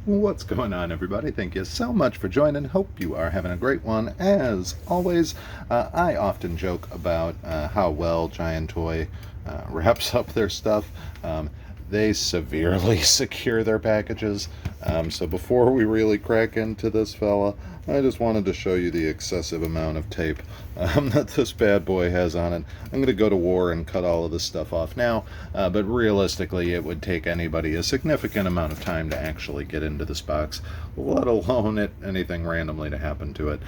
What's going on, everybody? Thank you so much for joining. Hope you are having a great one. As always, I often joke about how well Giant Toy wraps up their stuff. They severely secure their packages. So before we really crack into this fella, I just wanted to show you the excessive amount of tape that this bad boy has on it. I'm going to go to war and cut all of this stuff off now, but realistically it would take anybody a significant amount of time to actually get into this box, let alone anything randomly to happen to it.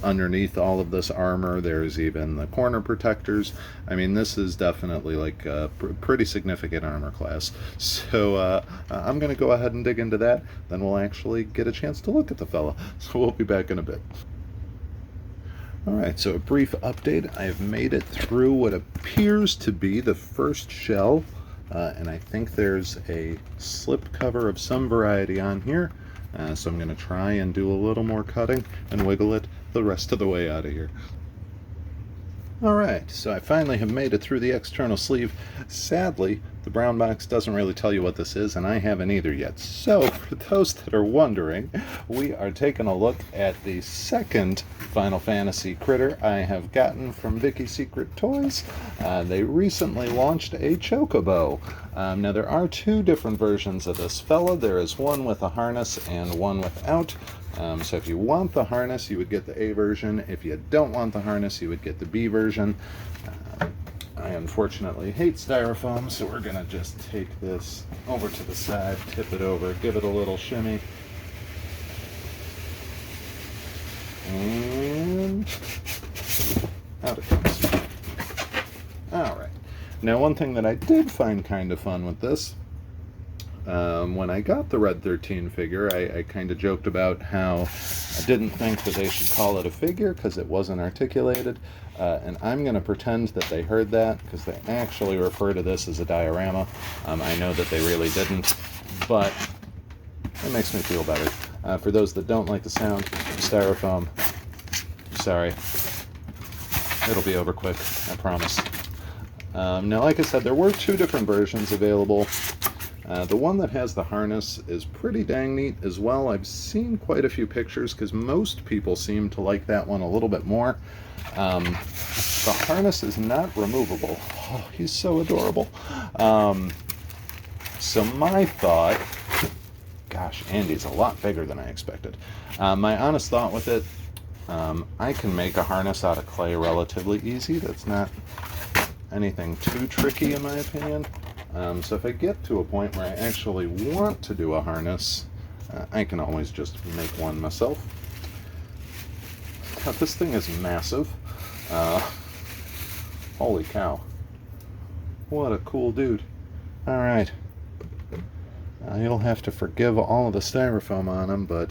Underneath all of this armor, there's even the corner protectors. I mean, this is definitely like a pretty significant armor class. So I'm going to go ahead and dig into that, then we'll actually get a chance to look at the fella. So we'll be back in a bit. Alright, so a brief update. I have made it through what appears to be the first shell, and I think there's a slip cover of some variety on here, so I'm going to try and do a little more cutting and wiggle it the rest of the way out of here. Alright, so I finally have made it through the external sleeve. Sadly, the brown box doesn't really tell you what this is, and I haven't either yet. So, for those that are wondering, we are taking a look at the second Final Fantasy critter I have gotten from Vicky Secret Toys. They recently launched a Chocobo. Now, there are two different versions of this fella. There is one with a harness and one without. So if you want the harness, you would get the A version. If you don't want the harness, you would get the B version. I unfortunately hate styrofoam, so we're going to just take this over to the side, tip it over, give it a little shimmy. And out it comes. Alright. Now, one thing that I did find kind of fun with this, when I got the Red 13 figure, I kind of joked about how I didn't think that they should call it a figure because it wasn't articulated, and I'm going to pretend that they heard that because they actually refer to this as a diorama. I know that they really didn't, but it makes me feel better. For those that don't like the sound of styrofoam, sorry. It'll be over quick, I promise. Now, like I said, there were two different versions available. The one that has the harness is pretty dang neat as well. I've seen quite a few pictures because most people seem to like that one a little bit more. The harness is not removable. Oh, he's so adorable. So my thought, gosh, Andy's a lot bigger than I expected. My honest thought with it, I can make a harness out of clay relatively easy. That's not anything too tricky in my opinion. So if I get to a point where I actually want to do a harness, I can always just make one myself. Now, this thing is massive. Holy cow. What a cool dude. Alright. You'll have to forgive all of the styrofoam on him, but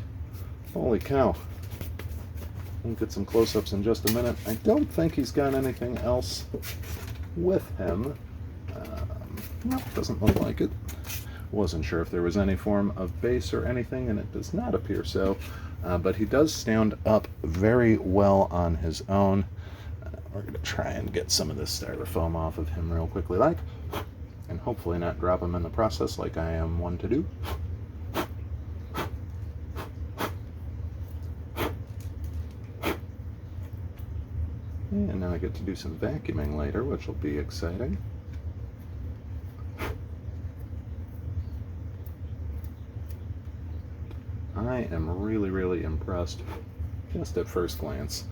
holy cow. We'll get some close-ups in just a minute. I don't think he's got anything else with him. No, doesn't look like it. Wasn't sure if there was any form of base or anything, and it does not appear so. But he does stand up very well on his own. We're going to try and get some of this styrofoam off of him real quickly, and hopefully not drop him in the process like I am one to do. And now I get to do some vacuuming later, which will be exciting. I am really, really impressed, just at first glance,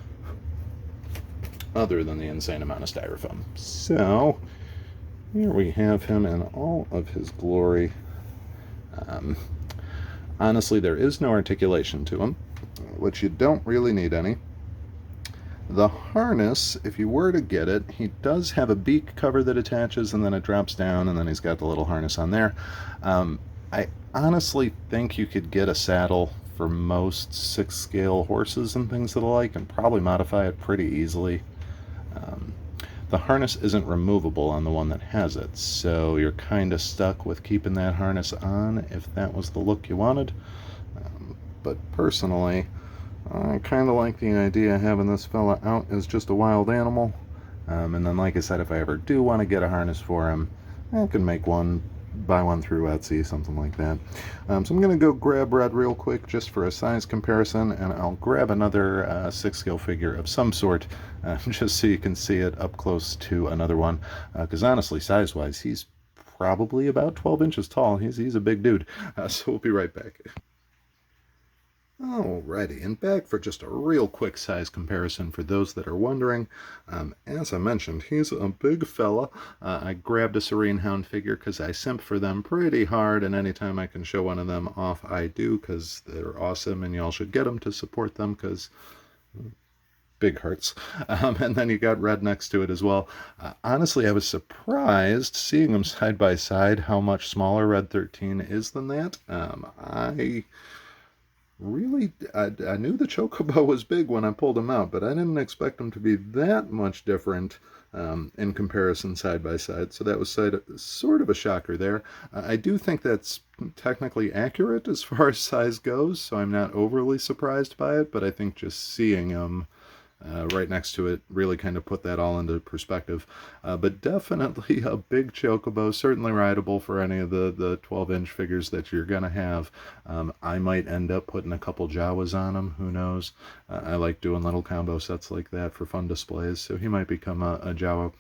other than the insane amount of styrofoam. So, here we have him in all of his glory. Honestly, there is no articulation to him, which you don't really need any. The harness, if you were to get it, he does have a beak cover that attaches, and then it drops down, and then he's got the little harness on there. I honestly think you could get a saddle for most 6-scale horses and things of the like and probably modify it pretty easily. The harness isn't removable on the one that has it, so you're kind of stuck with keeping that harness on if that was the look you wanted. But personally, I kind of like the idea of having this fella out as just a wild animal. And then, like I said, if I ever do want to get a harness for him, I can make one buy one through Etsy, something like that. So I'm going to go grab red real quick just for a size comparison, and I'll grab another 6 scale figure of some sort just so you can see it up close to another one, because honestly, size-wise, he's probably about 12 inches tall. He's a big dude. So we'll be right back. Alrighty, and back for just a real quick size comparison for those that are wondering. As I mentioned, he's a big fella. I grabbed a Serene Hound figure because I simp for them pretty hard, and anytime I can show one of them off, I do, because they're awesome, and y'all should get them to support them, because big hearts. And then you got red next to it as well. Honestly, I was surprised seeing them side by side how much smaller Red 13 is than that. I knew the Chocobo was big when I pulled him out, but I didn't expect him to be that much different in comparison side by side. So that was sort of a shocker there. I do think that's technically accurate as far as size goes, so I'm not overly surprised by it, but I think just seeing him right next to it really kind of put that all into perspective. But definitely a big Chocobo, certainly rideable for any of the 12-inch figures that you're going to have. I might end up putting a couple Jawas on him, who knows. I like doing little combo sets like that for fun displays, so he might become a Jawa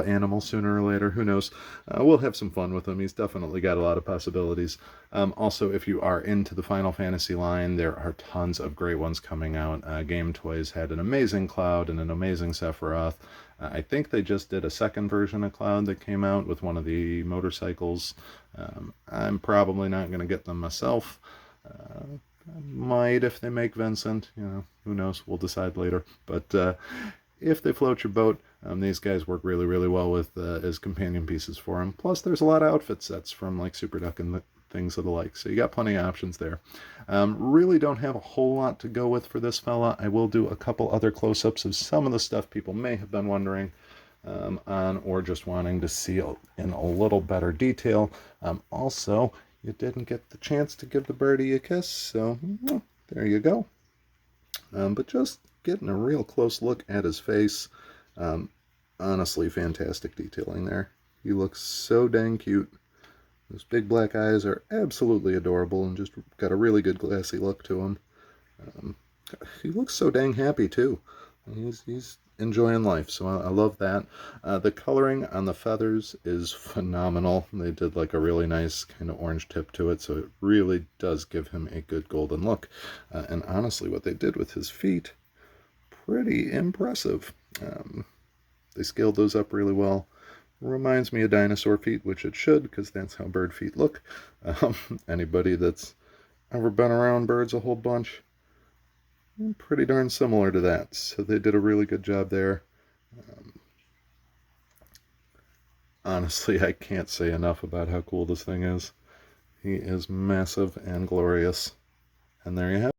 animal sooner or later, who knows. We'll have some fun with him. He's definitely got a lot of possibilities. Also, if you are into the Final Fantasy line, there are tons of great ones coming out. Game Toys had an amazing Cloud and an amazing Sephiroth. I think they just did a second version of Cloud that came out with one of the motorcycles. I'm probably not going to get them myself. I might if they make Vincent, who knows, we'll decide later. But if they float your boat, these guys work really, really well with as companion pieces for them. Plus, there's a lot of outfit sets from like Super Duck and things of the like, so you got plenty of options there. Really don't have a whole lot to go with for this fella. I will do a couple other close-ups of some of the stuff people may have been wondering on, or just wanting to see in a little better detail. Also, you didn't get the chance to give the birdie a kiss, so there you go. But just getting a real close look at his face. Honestly, fantastic detailing there. He looks so dang cute. Those big black eyes are absolutely adorable and just got a really good glassy look to him. He looks so dang happy too. He's enjoying life, so I love that. The coloring on the feathers is phenomenal. They did like a really nice kind of orange tip to it, so it really does give him a good golden look. And honestly, what they did with his feet, pretty impressive. They scaled those up really well. Reminds me of dinosaur feet, which it should, because that's how bird feet look. Anybody that's ever been around birds a whole bunch, pretty darn similar to that. So they did a really good job there. Honestly, I can't say enough about how cool this thing is. He is massive and glorious. And there you have it.